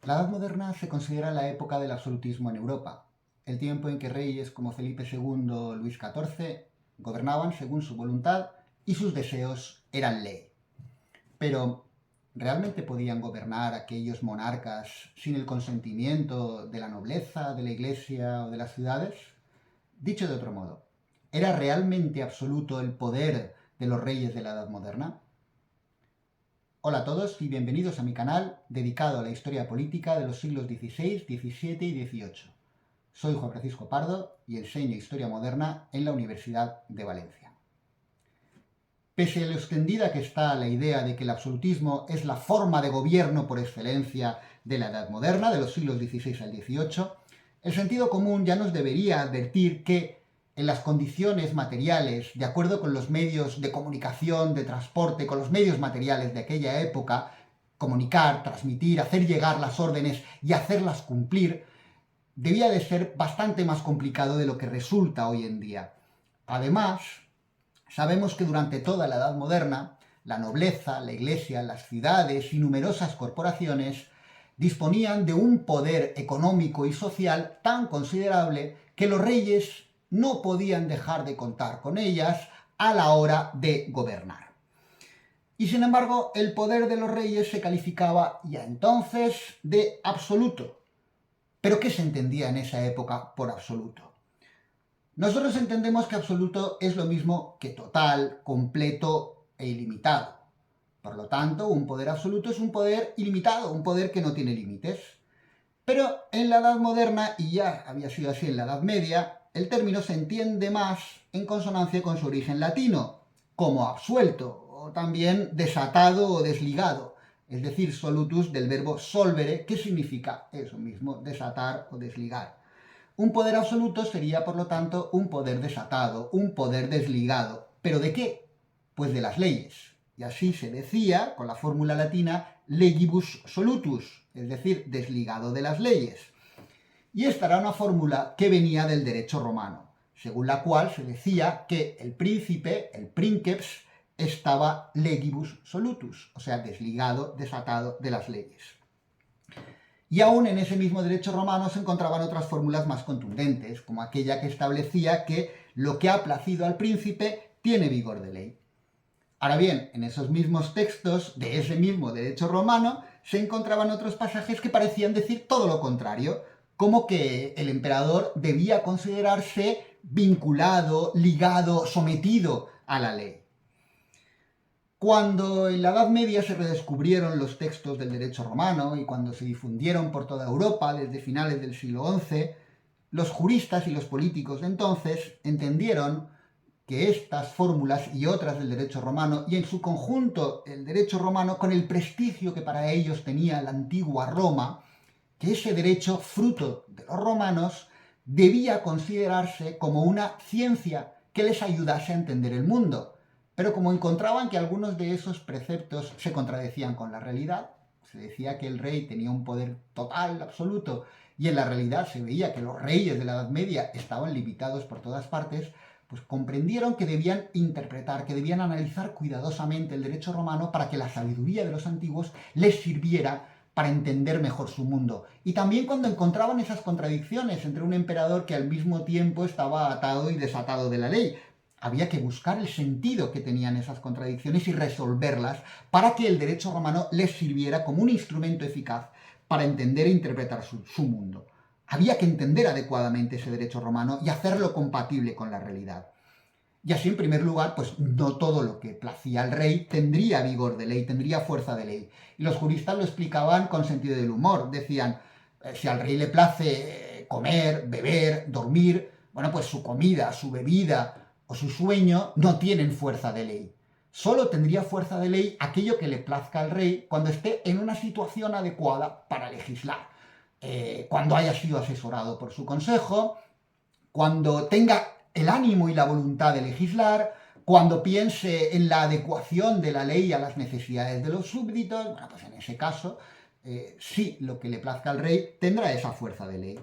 La Edad Moderna se considera la época del absolutismo en Europa, el tiempo en que reyes como Felipe II o Luis XIV gobernaban según su voluntad y sus deseos eran ley. Pero, ¿realmente podían gobernar aquellos monarcas sin el consentimiento de la nobleza, de la iglesia o de las ciudades? Dicho de otro modo, ¿era realmente absoluto el poder de los reyes de la Edad Moderna? Hola a todos y bienvenidos a mi canal dedicado a la historia política de los siglos XVI, XVII y XVIII. Soy Juan Francisco Pardo y enseño Historia Moderna en la Universidad de Valencia. Pese a lo extendida que está la idea de que el absolutismo es la forma de gobierno por excelencia de la Edad Moderna, de los siglos XVI al XVIII, el sentido común ya nos debería advertir que en las condiciones materiales, de acuerdo con los medios de comunicación, de transporte, con los medios materiales de aquella época, comunicar, transmitir, hacer llegar las órdenes y hacerlas cumplir, debía de ser bastante más complicado de lo que resulta hoy en día. Además, sabemos que durante toda la Edad Moderna, la nobleza, la iglesia, las ciudades y numerosas corporaciones disponían de un poder económico y social tan considerable que los reyes no podían dejar de contar con ellas a la hora de gobernar. Y sin embargo, el poder de los reyes se calificaba ya entonces de absoluto. ¿Pero qué se entendía en esa época por absoluto? Nosotros entendemos que absoluto es lo mismo que total, completo e ilimitado. Por lo tanto, un poder absoluto es un poder ilimitado, un poder que no tiene límites. Pero en la Edad Moderna, y ya había sido así en la Edad Media, el término se entiende más en consonancia con su origen latino, como absuelto, o también desatado o desligado, es decir, solutus del verbo solvere, que significa eso mismo, desatar o desligar. Un poder absoluto sería, por lo tanto, un poder desatado, un poder desligado. ¿Pero de qué? Pues de las leyes. Y así se decía, con la fórmula latina, legibus solutus, es decir, desligado de las leyes. Y esta era una fórmula que venía del derecho romano, según la cual se decía que el príncipe, el princeps, estaba legibus solutus, o sea, desligado, desatado de las leyes. Y aún en ese mismo derecho romano se encontraban otras fórmulas más contundentes, como aquella que establecía que lo que ha placido al príncipe tiene vigor de ley. Ahora bien, en esos mismos textos de ese mismo derecho romano se encontraban otros pasajes que parecían decir todo lo contrario, como que el emperador debía considerarse vinculado, ligado, sometido a la ley. Cuando en la Edad Media se redescubrieron los textos del derecho romano y cuando se difundieron por toda Europa desde finales del siglo XI, los juristas y los políticos de entonces entendieron que estas fórmulas y otras del derecho romano, y en su conjunto el derecho romano, con el prestigio que para ellos tenía la antigua Roma, que ese derecho, fruto de los romanos, debía considerarse como una ciencia que les ayudase a entender el mundo. Pero como encontraban que algunos de esos preceptos se contradecían con la realidad, se decía que el rey tenía un poder total, absoluto, y en la realidad se veía que los reyes de la Edad Media estaban limitados por todas partes, pues comprendieron que debían interpretar, que debían analizar cuidadosamente el derecho romano para que la sabiduría de los antiguos les sirviera para entender mejor su mundo. Y también cuando encontraban esas contradicciones entre un emperador que al mismo tiempo estaba atado y desatado de la ley, había que buscar el sentido que tenían esas contradicciones y resolverlas para que el derecho romano les sirviera como un instrumento eficaz para entender e interpretar su mundo. Había que entender adecuadamente ese derecho romano y hacerlo compatible con la realidad. Y así, en primer lugar, pues no todo lo que placía al rey tendría vigor de ley, tendría fuerza de ley. Y los juristas lo explicaban con sentido del humor. Decían, si al rey le place comer, beber, dormir, bueno, pues su comida, su bebida o su sueño no tienen fuerza de ley. Solo tendría fuerza de ley aquello que le plazca al rey cuando esté en una situación adecuada para legislar. Cuando haya sido asesorado por su consejo, cuando tenga el ánimo y la voluntad de legislar, cuando piense en la adecuación de la ley a las necesidades de los súbditos, bueno, pues en ese caso, sí, lo que le plazca al rey tendrá esa fuerza de ley.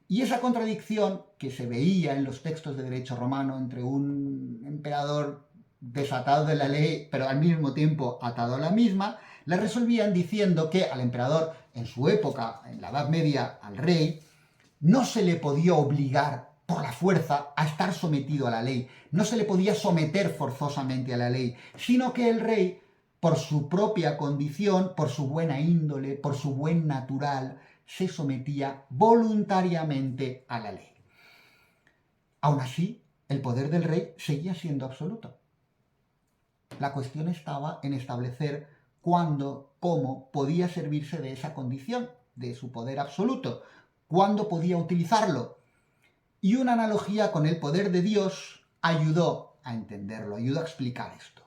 Y esa contradicción que se veía en los textos de derecho romano entre un emperador desatado de la ley, pero al mismo tiempo atado a la misma, la resolvían diciendo que al emperador, en su época, en la Edad Media, al rey, no se le podía obligar por la fuerza a estar sometido a la ley, no se le podía someter forzosamente a la ley, sino que el rey, por su propia condición, por su buena índole, por su buen natural, se sometía voluntariamente a la ley. Aún así, el poder del rey seguía siendo absoluto. La cuestión estaba en establecer cuándo, cómo podía servirse de esa condición, de su poder absoluto, cuándo podía utilizarlo. Y una analogía con el poder de Dios ayudó a entenderlo, ayudó a explicar esto.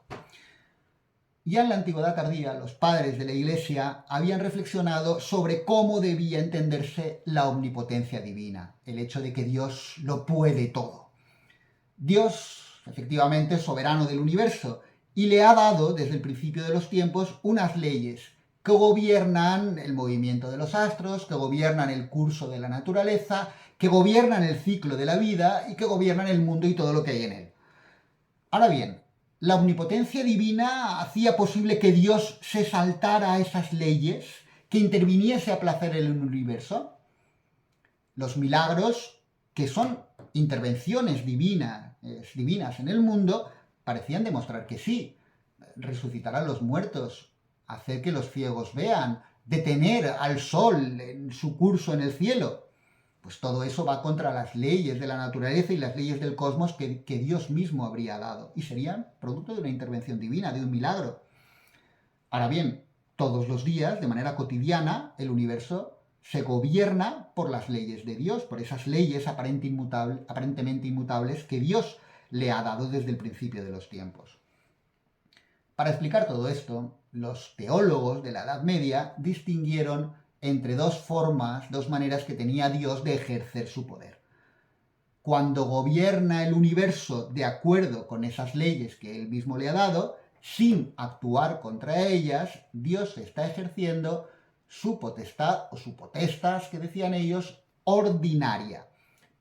Ya en la antigüedad tardía, los padres de la Iglesia habían reflexionado sobre cómo debía entenderse la omnipotencia divina, el hecho de que Dios lo puede todo. Dios, efectivamente, es soberano del universo y le ha dado, desde el principio de los tiempos, unas leyes que gobiernan el movimiento de los astros, que gobiernan el curso de la naturaleza, que gobiernan el ciclo de la vida y que gobiernan el mundo y todo lo que hay en él. Ahora bien, la omnipotencia divina hacía posible que Dios se saltara a esas leyes, que interviniese a placer en el universo. Los milagros, que son intervenciones divinas en el mundo, parecían demostrar que sí. Resucitar a los muertos, hacer que los ciegos vean, detener al sol en su curso en el cielo. Pues todo eso va contra las leyes de la naturaleza y las leyes del cosmos que Dios mismo habría dado. Y serían producto de una intervención divina, de un milagro. Ahora bien, todos los días, de manera cotidiana, el universo se gobierna por las leyes de Dios, por esas leyes aparentemente inmutables que Dios le ha dado desde el principio de los tiempos. Para explicar todo esto, los teólogos de la Edad Media distinguieron entre dos maneras que tenía Dios de ejercer su poder. Cuando gobierna el universo de acuerdo con esas leyes que él mismo le ha dado, sin actuar contra ellas, Dios está ejerciendo su potestad, o su potestas, que decían ellos, ordinaria.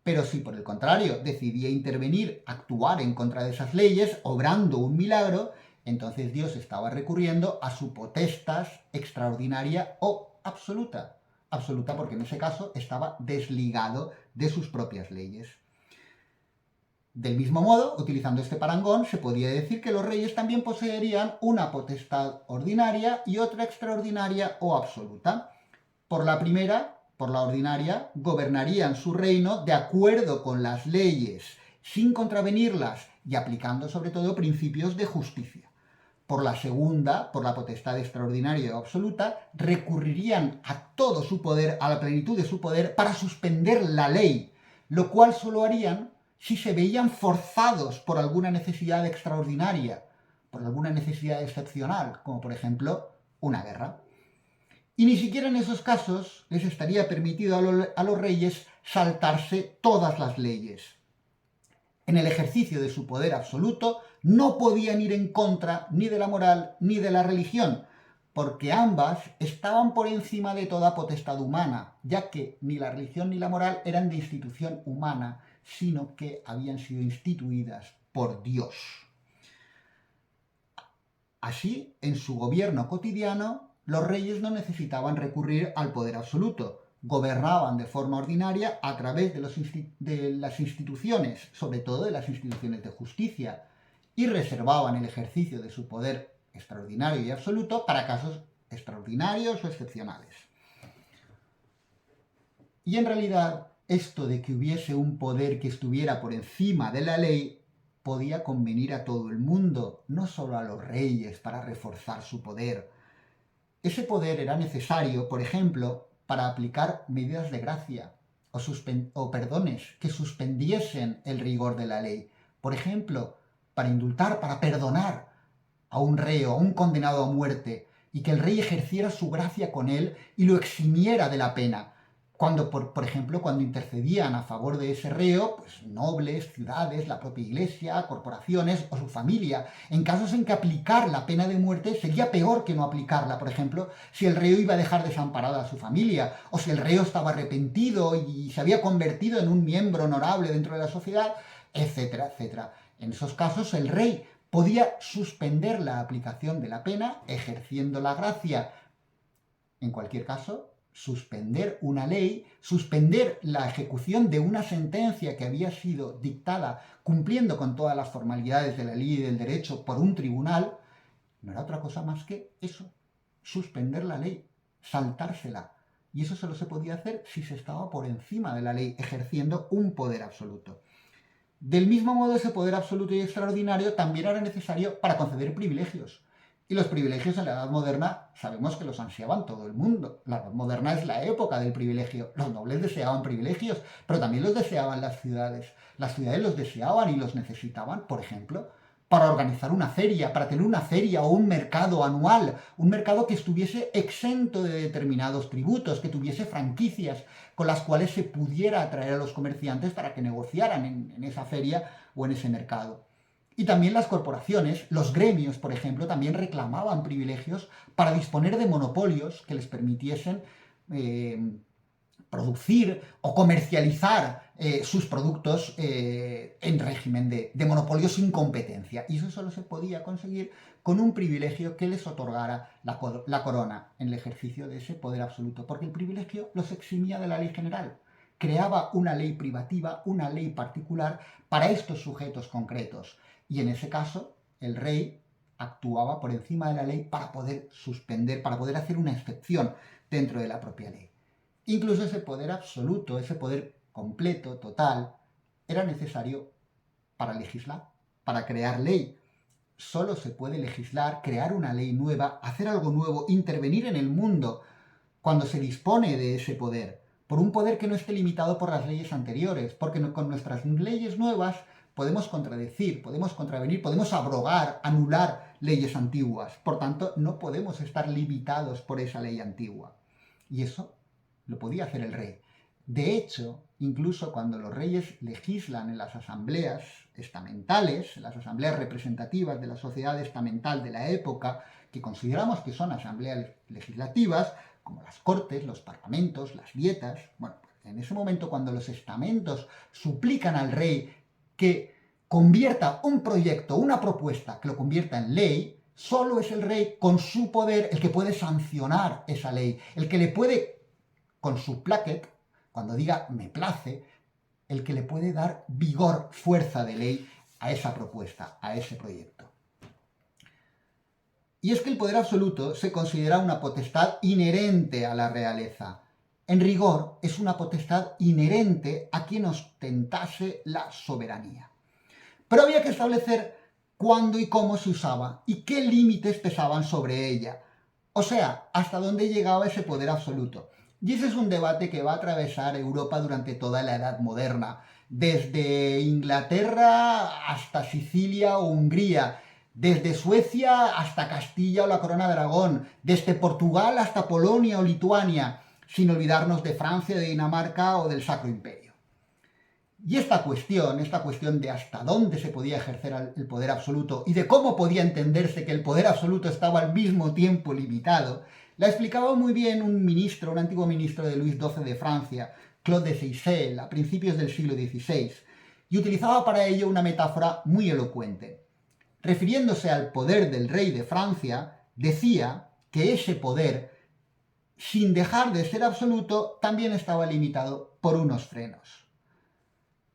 Pero si por el contrario decidía intervenir, actuar en contra de esas leyes, obrando un milagro, entonces Dios estaba recurriendo a su potestas extraordinaria o absoluta. Absoluta porque en ese caso estaba desligado de sus propias leyes. Del mismo modo, utilizando este parangón, se podía decir que los reyes también poseerían una potestad ordinaria y otra extraordinaria o absoluta. Por la primera, por la ordinaria, gobernarían su reino de acuerdo con las leyes, sin contravenirlas y aplicando sobre todo principios de justicia. Por la segunda, por la potestad extraordinaria o absoluta, recurrirían a todo su poder, a la plenitud de su poder, para suspender la ley, lo cual solo harían si se veían forzados por alguna necesidad extraordinaria, por alguna necesidad excepcional, como por ejemplo una guerra. Y ni siquiera en esos casos les estaría permitido a los reyes saltarse todas las leyes. En el ejercicio de su poder absoluto no podían ir en contra ni de la moral ni de la religión, porque ambas estaban por encima de toda potestad humana, ya que ni la religión ni la moral eran de institución humana, sino que habían sido instituidas por Dios. Así, en su gobierno cotidiano, los reyes no necesitaban recurrir al poder absoluto, gobernaban de forma ordinaria a través de las instituciones, sobre todo de las instituciones de justicia, y reservaban el ejercicio de su poder extraordinario y absoluto para casos extraordinarios o excepcionales. Y en realidad, esto de que hubiese un poder que estuviera por encima de la ley podía convenir a todo el mundo, no solo a los reyes para reforzar su poder. Ese poder era necesario, por ejemplo, para aplicar medidas de gracia o perdones que suspendiesen el rigor de la ley. Por ejemplo, para indultar, para perdonar a un reo, a un condenado a muerte, y que el rey ejerciera su gracia con él y lo eximiera de la pena. Cuando, por ejemplo, cuando intercedían a favor de ese reo, pues nobles, ciudades, la propia iglesia, corporaciones o su familia, en casos en que aplicar la pena de muerte sería peor que no aplicarla, por ejemplo, si el reo iba a dejar desamparada a su familia, o si el reo estaba arrepentido y se había convertido en un miembro honorable dentro de la sociedad, etcétera, etcétera. En esos casos el rey podía suspender la aplicación de la pena, ejerciendo la gracia. En cualquier caso, suspender una ley, suspender la ejecución de una sentencia que había sido dictada cumpliendo con todas las formalidades de la ley y del derecho por un tribunal, no era otra cosa más que eso, suspender la ley, saltársela. Y eso solo se podía hacer si se estaba por encima de la ley, ejerciendo un poder absoluto. Del mismo modo, ese poder absoluto y extraordinario también era necesario para conceder privilegios. Y los privilegios en la Edad Moderna sabemos que los ansiaban todo el mundo. La Edad Moderna es la época del privilegio. Los nobles deseaban privilegios, pero también los deseaban las ciudades. Las ciudades los deseaban y los necesitaban, por ejemplo, para organizar una feria, para tener una feria o un mercado anual, un mercado que estuviese exento de determinados tributos, que tuviese franquicias con las cuales se pudiera atraer a los comerciantes para que negociaran en esa feria o en ese mercado. Y también las corporaciones, los gremios, por ejemplo, también reclamaban privilegios para disponer de monopolios que les permitiesen producir o comercializar sus productos en régimen de monopolio sin competencia. Y eso solo se podía conseguir con un privilegio que les otorgara la corona en el ejercicio de ese poder absoluto, porque el privilegio los eximía de la ley general. Creaba una ley privativa, una ley particular para estos sujetos concretos. Y en ese caso, el rey actuaba por encima de la ley para poder suspender, para poder hacer una excepción dentro de la propia ley. Incluso ese poder absoluto, ese poder completo, total, era necesario para legislar, para crear ley. Solo se puede legislar, crear una ley nueva, hacer algo nuevo, intervenir en el mundo cuando se dispone de ese poder, por un poder que no esté limitado por las leyes anteriores, porque con nuestras leyes nuevas podemos contradecir, podemos contravenir, podemos abrogar, anular leyes antiguas. Por tanto, no podemos estar limitados por esa ley antigua. Y eso lo podía hacer el rey. De hecho, incluso cuando los reyes legislan en las asambleas estamentales, en las asambleas representativas de la sociedad estamental de la época, que consideramos que son asambleas legislativas, como las cortes, los parlamentos, las dietas, bueno, en ese momento cuando los estamentos suplican al rey que convierta un proyecto, una propuesta, que lo convierta en ley, solo es el rey con su poder el que puede sancionar esa ley, el que le puede, con su plaquet, cuando diga me place, el que le puede dar vigor, fuerza de ley a esa propuesta, a ese proyecto. Y es que el poder absoluto se considera una potestad inherente a la realeza. En rigor, es una potestad inherente a quien ostentase la soberanía. Pero había que establecer cuándo y cómo se usaba y qué límites pesaban sobre ella. O sea, hasta dónde llegaba ese poder absoluto. Y ese es un debate que va a atravesar Europa durante toda la Edad Moderna, desde Inglaterra hasta Sicilia o Hungría, desde Suecia hasta Castilla o la Corona de Aragón, desde Portugal hasta Polonia o Lituania, sin olvidarnos de Francia, de Dinamarca o del Sacro Imperio. Y esta cuestión de hasta dónde se podía ejercer el poder absoluto y de cómo podía entenderse que el poder absoluto estaba al mismo tiempo limitado, la explicaba muy bien un antiguo ministro de Luis XII de Francia, Claude de Seyssel, a principios del siglo XVI, y utilizaba para ello una metáfora muy elocuente. Refiriéndose al poder del rey de Francia, decía que ese poder, sin dejar de ser absoluto, también estaba limitado por unos frenos.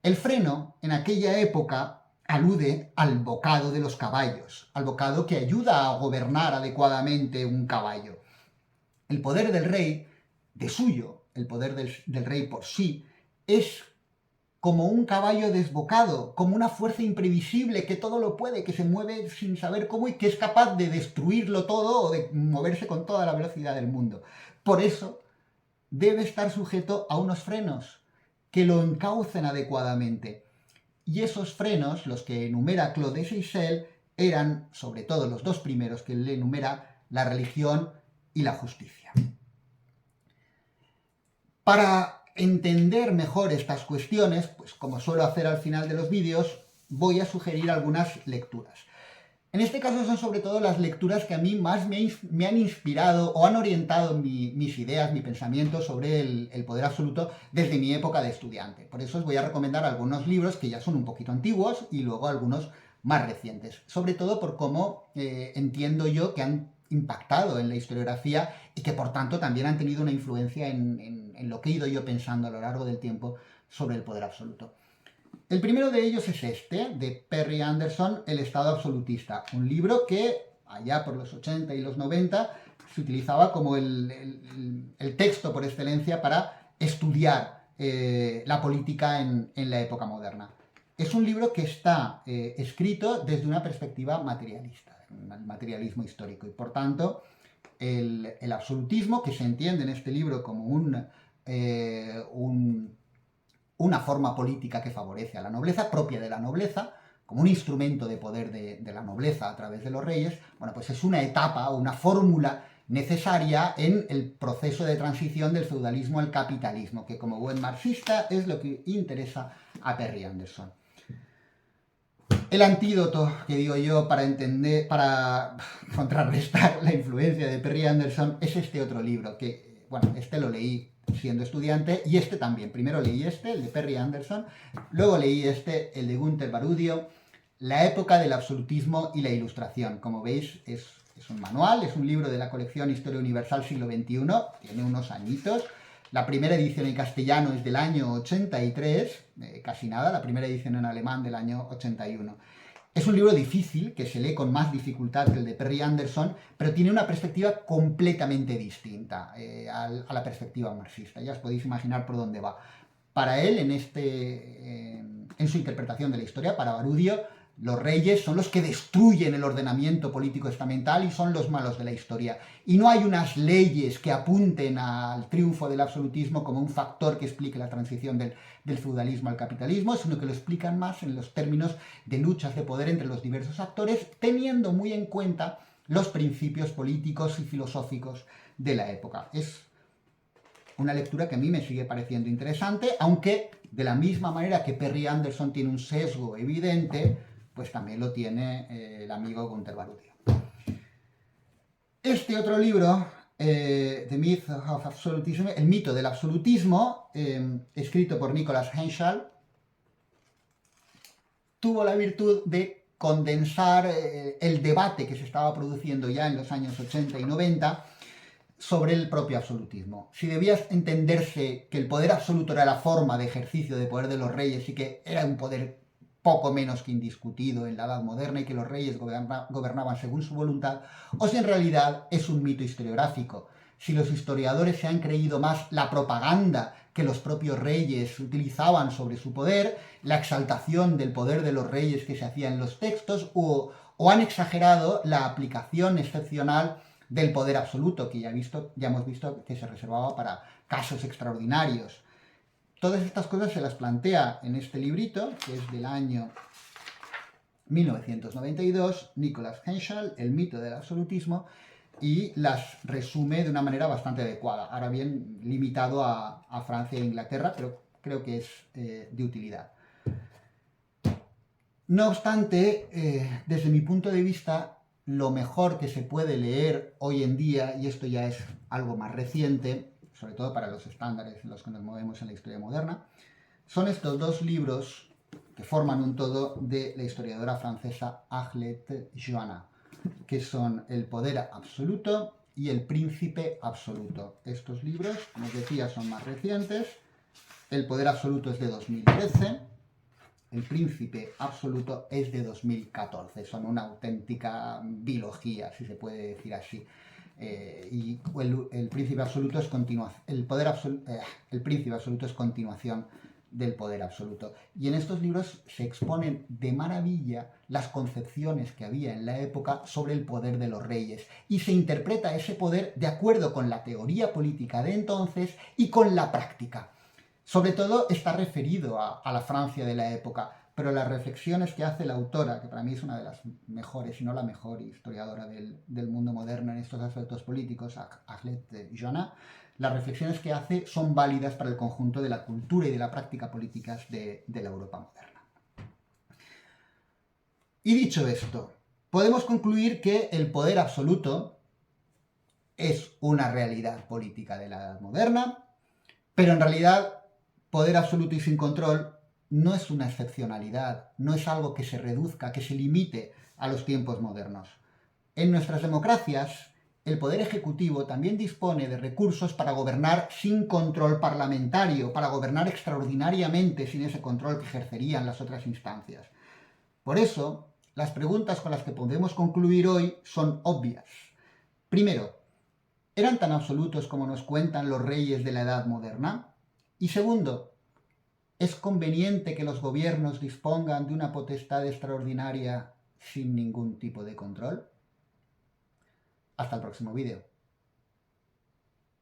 El freno, en aquella época, alude al bocado de los caballos, al bocado que ayuda a gobernar adecuadamente un caballo. El poder del rey, de suyo, el poder del rey por sí, es como un caballo desbocado, como una fuerza imprevisible que todo lo puede, que se mueve sin saber cómo y que es capaz de destruirlo todo o de moverse con toda la velocidad del mundo. Por eso debe estar sujeto a unos frenos que lo encaucen adecuadamente. Y esos frenos, los que enumera Claude de Seyssel, eran, sobre todo los dos primeros que él enumera, la religión y la justicia. Para entender mejor estas cuestiones, pues como suelo hacer al final de los vídeos, voy a sugerir algunas lecturas. En este caso son sobre todo las lecturas que a mí más me han inspirado o han orientado mis ideas, mi pensamiento sobre el poder absoluto desde mi época de estudiante. Por eso os voy a recomendar algunos libros que ya son un poquito antiguos y luego algunos más recientes, sobre todo por cómo entiendo yo que han impactado en la historiografía y que por tanto también han tenido una influencia en lo que he ido yo pensando a lo largo del tiempo sobre el poder absoluto. El primero de ellos es este, de Perry Anderson, El Estado absolutista, un libro que allá por los 80 y los 90 se utilizaba como el texto por excelencia para estudiar la política en la época moderna. Es un libro que está escrito desde una perspectiva materialista, el materialismo histórico, y por tanto el absolutismo, que se entiende en este libro como una forma política que favorece a la nobleza, propia de la nobleza, como un instrumento de poder de la nobleza a través de los reyes, bueno, pues es una etapa o una fórmula necesaria en el proceso de transición del feudalismo al capitalismo, que como buen marxista es lo que interesa a Perry Anderson. El antídoto, que digo yo, para contrarrestar la influencia de Perry Anderson es este otro libro, que, bueno, este lo leí siendo estudiante, y este también. Primero leí este, el de Perry Anderson, luego leí este, el de Günter Barudio, La época del absolutismo y la ilustración. Como veis, es un manual, es un libro de la colección Historia Universal Siglo XXI, tiene unos añitos. La primera edición en castellano es del año 83, casi nada, la primera edición en alemán del año 81. Es un libro difícil, que se lee con más dificultad que el de Perry Anderson, pero tiene una perspectiva completamente distinta a la perspectiva marxista. Ya os podéis imaginar por dónde va. Para él, en su interpretación de la historia, para Barudio, los reyes son los que destruyen el ordenamiento político estamental y son los malos de la historia. Y no hay unas leyes que apunten al triunfo del absolutismo como un factor que explique la transición del feudalismo al capitalismo, sino que lo explican más en los términos de luchas de poder entre los diversos actores, teniendo muy en cuenta los principios políticos y filosóficos de la época. Es una lectura que a mí me sigue pareciendo interesante, aunque de la misma manera que Perry Anderson tiene un sesgo evidente, pues también lo tiene el amigo Günter Barudio. Este otro libro, The Myth of Absolutism, El mito del absolutismo, escrito por Nicholas Henschel, tuvo la virtud de condensar el debate que se estaba produciendo ya en los años 80 y 90 sobre el propio absolutismo. Si debía entenderse que el poder absoluto era la forma de ejercicio de poder de los reyes y que era un poder poco menos que indiscutido en la Edad Moderna y que los reyes gobernaban según su voluntad, o si en realidad es un mito historiográfico. Si los historiadores se han creído más la propaganda que los propios reyes utilizaban sobre su poder, la exaltación del poder de los reyes que se hacía en los textos, o han exagerado la aplicación excepcional del poder absoluto, que ya hemos visto que se reservaba para casos extraordinarios. Todas estas cosas se las plantea en este librito, que es del año 1992, Nicholas Henschel, El mito del absolutismo, y las resume de una manera bastante adecuada. Ahora bien, limitado a Francia e Inglaterra, pero creo que es de utilidad. No obstante, desde mi punto de vista, lo mejor que se puede leer hoy en día, y esto ya es algo más reciente, sobre todo para los estándares en los que nos movemos en la historia moderna, son estos dos libros que forman un todo de la historiadora francesa Arlette Joannin, que son El poder absoluto y El príncipe absoluto. Estos libros, como os decía, son más recientes. El poder absoluto es de 2013, El príncipe absoluto es de 2014. Son una auténtica biología, si se puede decir así. Y el príncipe absoluto es el príncipe absoluto es continuación del poder absoluto. Y en estos libros se exponen de maravilla las concepciones que había en la época sobre el poder de los reyes. Y se interpreta ese poder de acuerdo con la teoría política de entonces y con la práctica. Sobre todo está referido a la Francia de la época, pero las reflexiones que hace la autora, que para mí es una de las mejores, si no la mejor historiadora del mundo moderno en estos aspectos políticos, Arlette Joannin, las reflexiones que hace son válidas para el conjunto de la cultura y de la práctica políticas de la Europa moderna. Y dicho esto, podemos concluir que el poder absoluto es una realidad política de la Edad Moderna, pero en realidad poder absoluto y sin control no es una excepcionalidad, no es algo que se reduzca, que se limite a los tiempos modernos. En nuestras democracias, el Poder Ejecutivo también dispone de recursos para gobernar sin control parlamentario, para gobernar extraordinariamente sin ese control que ejercerían las otras instancias. Por eso, las preguntas con las que podemos concluir hoy son obvias. Primero, ¿eran tan absolutos como nos cuentan los reyes de la Edad Moderna? Y segundo, ¿es conveniente que los gobiernos dispongan de una potestad extraordinaria sin ningún tipo de control? Hasta el próximo vídeo.